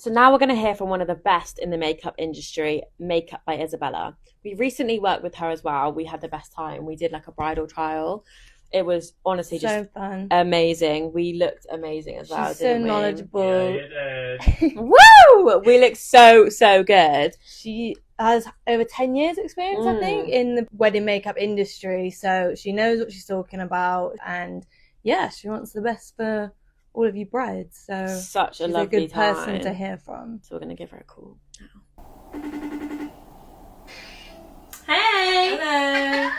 So now we're going to hear from one of the best in the makeup industry, Makeup by Isabella. We recently worked with her as well. We had the best time. We did like a bridal trial. It was honestly So just fun. amazing. We looked amazing as well, She's so didn't we? knowledgeable. Woo! We look so good. She has over 10 years experience, I think, in the wedding makeup industry. So she knows what she's talking about. And yeah, she wants the best for all of you brides. So Such a she's lovely a good person time to hear from. So we're going to give her a call now. Hey! Hello.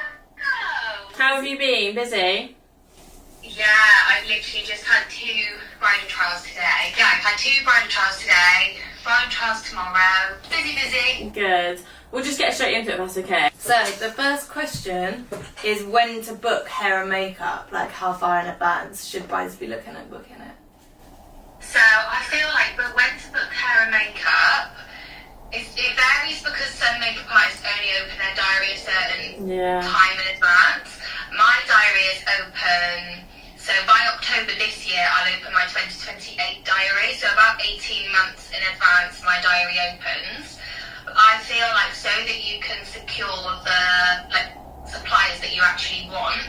How have you been? Busy? Yeah, I've literally just had 2 bridal trials today. Yeah, I've had 2 bridal trials today. Bridal trials tomorrow. Busy. Good. We'll just get straight into it if that's okay. So the first question is when to book hair and makeup. Like how far in advance should brides be looking at booking it? So I feel like, but when to book hair and makeup, it varies because some makeup artists only open their diary a certain time in advance. My diary is open, so by October this year I'll open my 2028 diary, so about 18 months in advance my diary opens. I feel like so that you can secure the suppliers that you actually want,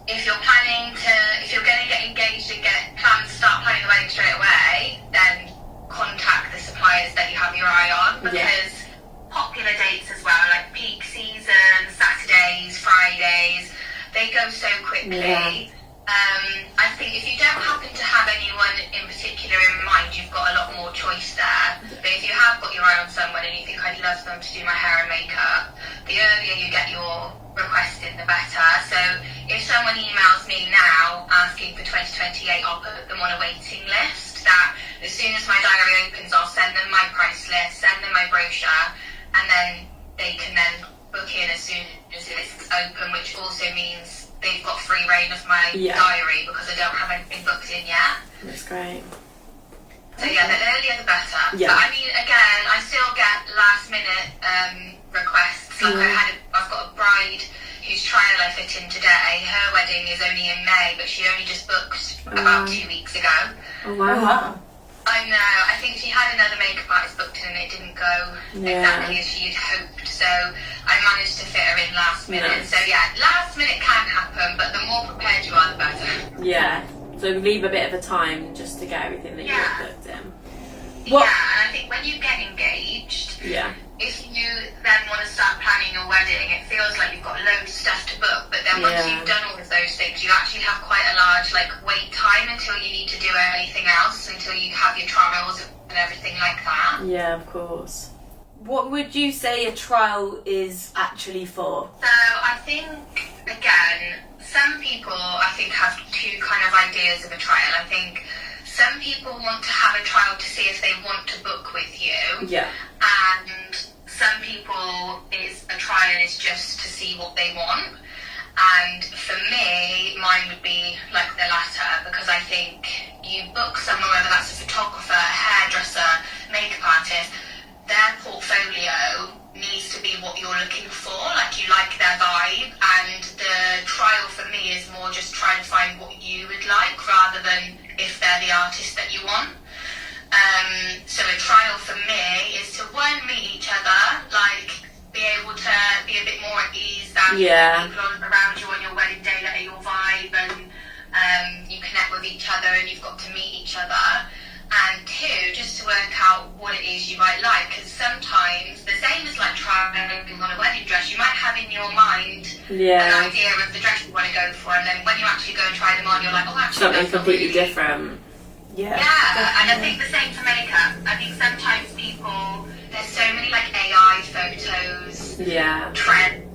if you're going to get engaged and start planning the wedding straight away, then contact the suppliers that you have your eye on, because popular dates as well, like peak season, Saturdays, Fridays, they go so quickly. I think if you don't happen to have anyone in particular in mind, you've got a lot more choice there. But if you have got your eye on someone and you think I'd love them to do my hair and makeup, the earlier you get your request in, the better. So if someone emails me now asking for 2028, I'll put them on a waiting list, that as soon as my diary opens, I'll send them my price list, send them my brochure, and then they can then book in as soon as it's open, which also means they've got free reign of my diary because I don't have anything booked in yet. That's great. So yeah, the earlier the better. Yeah. But I mean, again, I still get last minute requests. Like I've got a bride whose trial I fit in today. Her wedding is only in May, but she only just booked about 2 weeks ago. Oh wow. I know. I think she had another makeup artist booked in and it didn't go exactly as she'd hoped. So I managed to fit her in last minute. Nice. So yeah, last minute can happen, but the more prepared you are, the better. Yeah. So leave a bit of a time just to get everything that you want booked in. Yeah, and I think when you get engaged, if you then want to start planning your wedding, it feels like you've got loads of stuff to book, but then once you've done all of those things, you actually have quite a large wait time until you need to do anything else, until you have your trials and everything like that. Yeah, of course. What would you say a trial is actually for? So I think, again, some people I think have 2 kind of ideas of a trial. I think some people want to have a trial to see if they want to book with you. Yeah. And some people, a trial is just to see what they want. And for me, mine would be like the latter, because I think you book someone, whether that's a photographer, a hairdresser, makeup artist, their portfolio needs to be what you're looking for, like you like their vibe, and the trial for me is more just trying to find what you would like rather than if they're the artist that you want. So a trial for me is to meet each other, be able to be a bit more at ease than people around you on your wedding day that are your vibe, and you connect with each other and you've got to meet each other. And 2, just to work out what it is you might like, because sometimes, the same as trying on a wedding dress, you might have in your mind an idea of the dress you want to go for, and then when you actually go and try them on, you're like, oh, actually, something completely different. Yeah, and I think the same for makeup. I think sometimes there's so many AI photos, trends,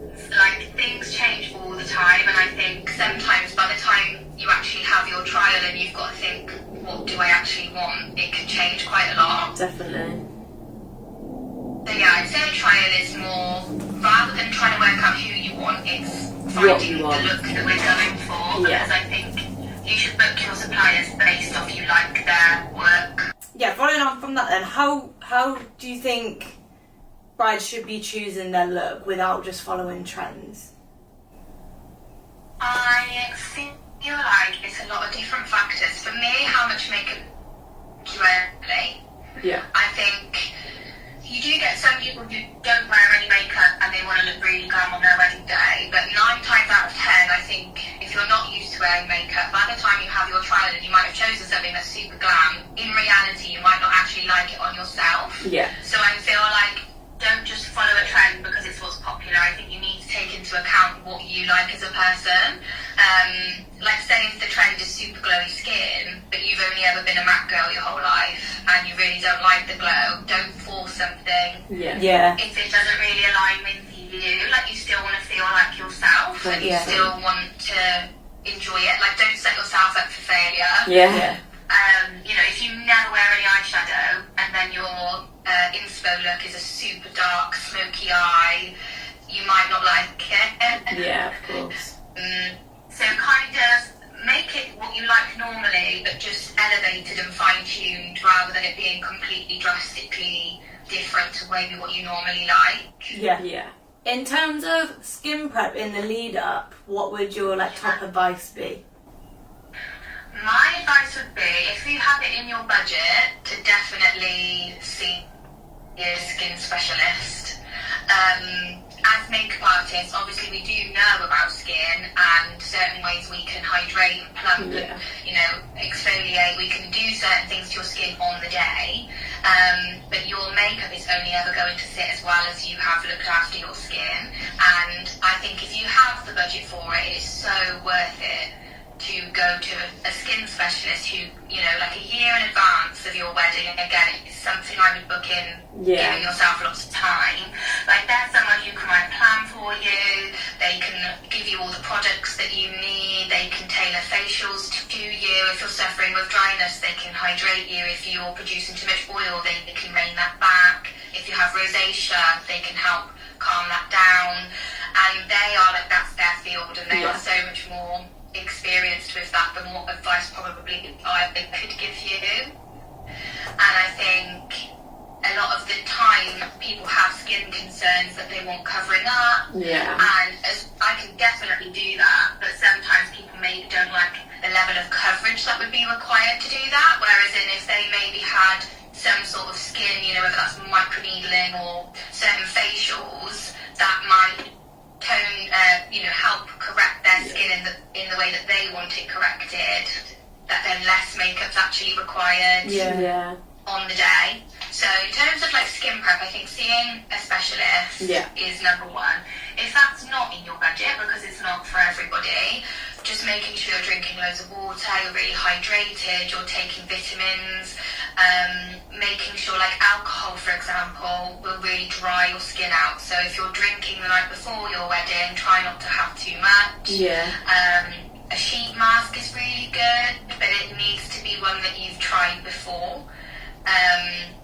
things change all the time, and I think sometimes by the time you actually have your trial and you've got to think, what do I actually want, it can change quite a lot. Definitely. So yeah, I'd say a trial is more, rather than trying to work out who you want, it's finding the look that we're going for, because I think you should book your suppliers based off you like their work. Yeah, following on from that then, how do you think brides should be choosing their look without just following trends? I feel like it's a lot of different factors. For me, how much makeup do you wear? Yeah. I think you do get some people who don't wear any makeup and they want to look really glam on their wedding day, but 9 times out of 10, I think if you're not used to wearing makeup, by the time you have your trial and you might have chosen something that's super glam, in reality you might not actually like it on yourself. Yeah. So I feel like don't just follow a trend because it's what's popular. I think you need to take into account what you like as a person. Like saying if the trend is super glowy skin, but you've only ever been a matte girl your whole life and you really don't like the glow, don't force something. Yeah. If it doesn't really align with you, like you still want to feel like yourself and you still want to enjoy it. Like don't set yourself up for failure. Yeah. You know, if you never wear any eyeshadow and then your inspo look is a super dark, smoky eye, you might not like it. Yeah, of course. So kind of make it what you like normally, but just elevated and fine-tuned rather than it being completely drastically different to maybe what you normally like. Yeah. In terms of skin prep in the lead up, what would your top advice be? My advice would be, if you have it in your budget, to definitely see a skin specialist. As makeup artists, obviously we do know about skin and certain ways we can hydrate and plump and, exfoliate. We can do certain things to your skin on the day, but your makeup is only ever going to sit as well as you have looked after your skin. And I think if you have the budget for it, it is so worth it to go to a skin specialist who, like a year in advance of your wedding. Again, it's something I would book in, giving yourself lots of time. Like, there's someone who can write a plan for you. They can give you all the products that you need. They can tailor facials to you. If you're suffering with dryness, they can hydrate you. If you're producing too much oil, they can rein that back. If you have rosacea, they can help calm that down. And they are that's their field, and they are so much more experienced with that than what advice probably I could give you. And I think a lot of the time people have skin concerns that they want covering up, and I can definitely do that, but sometimes people maybe don't like the level of coverage that would be required to do that, whereas if they maybe had some sort of skin, whether that's microneedling or certain facials, that might help correct their skin in the way that they want it corrected, that then less makeup's actually required on the day. So in terms of skin prep, I think seeing a specialist is number one. If that's not in your budget, because it's not for everybody, just making sure you're drinking loads of water, you're really hydrated, you're taking vitamins, making sure alcohol, for example, will really dry your skin out. So if you're drinking the night before your wedding, try not to have too much. A sheet mask is really good, but it needs to be one that you've tried before.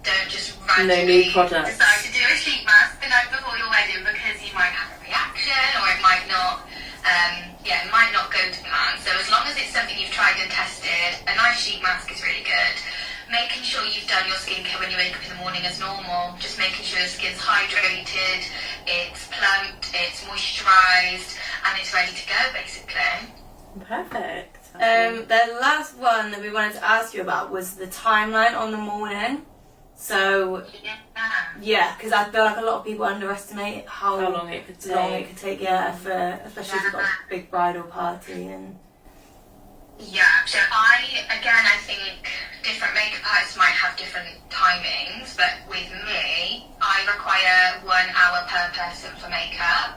Don't just randomly decide to do a sheet mask the night before your wedding, because you might have a reaction, or it might not it might not go to plan. So as long as it's something you've tried and tested, a nice sheet mask is really good. Making sure you've done your skincare when you wake up in the morning as normal, just making sure your skin's hydrated, it's plumped, it's moisturised, and it's ready to go, basically. Perfect. The last one that we wanted to ask you about was the timeline on the morning. So, because I feel like a lot of people underestimate how long it could take. For especially if you've got a big bridal party and. So I think different makeup artists might have different timings, but with me, I require 1 hour per person for makeup,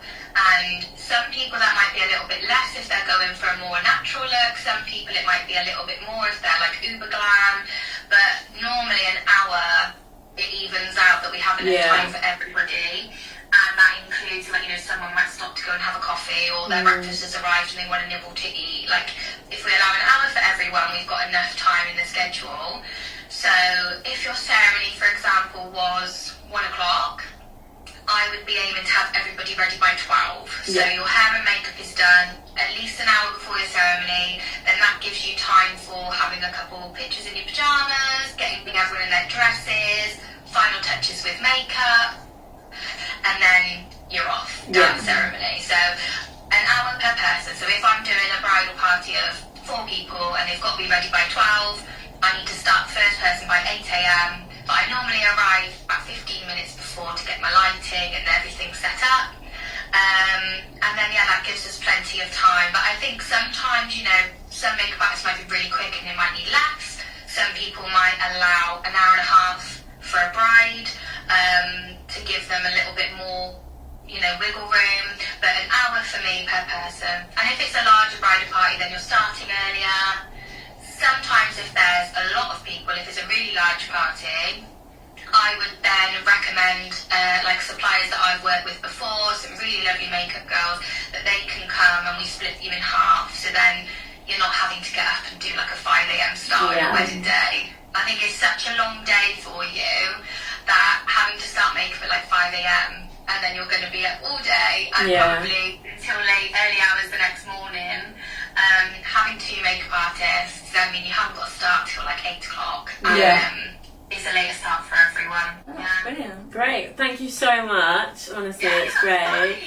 and some people that might be a little bit less if they're going for a more natural look. Some people it might be a little bit more if they're uber glam, but normally an hour, it evens out that we have enough time for everybody. And that includes, someone might stop to go and have a coffee, or their breakfast has arrived and they want a nibble to eat. If we allow an hour for everyone, we've got enough time in the schedule. So if your ceremony, for example, was 1 o'clock, I would be aiming to have everybody ready by 12. So your hair and makeup is done at least an hour before your ceremony. Then that gives you time for having a couple pictures in your pyjamas, getting everyone in their dresses, final touches with makeup, and then you're off down the ceremony. So an hour per person. So if I'm doing a bridal party of 4 people and they've got to be ready by 12, I need to start the first person by 8 a.m. but I normally arrive about 15 minutes before to get my lighting and everything set up. And then, yeah, that gives us plenty of time. But I think sometimes, you know, some makeup artists might be really quick and they might need less. Some people might allow an hour and a half for a bride, to give them a little bit more, you know, wiggle room. But an hour for me per person. And if it's a larger bridal party, then you're starting earlier. Sometimes if there's a lot of people, if it's a really large party, I would then recommend like suppliers that I've worked with before, some really lovely makeup girls, that they can come and we split you in half, so then you're not having to get up and do like a 5 a.m. start on a wedding day. I think it's such a long day for you that having to start makeup at like 5 a.m. and then you're going to be up all day and probably until early hours the next morning. Having 2 makeup artists, I mean, you haven't got to start till like 8 o'clock. It's a later start for everyone. Brilliant. Great. Thank you so much. Honestly, it's great.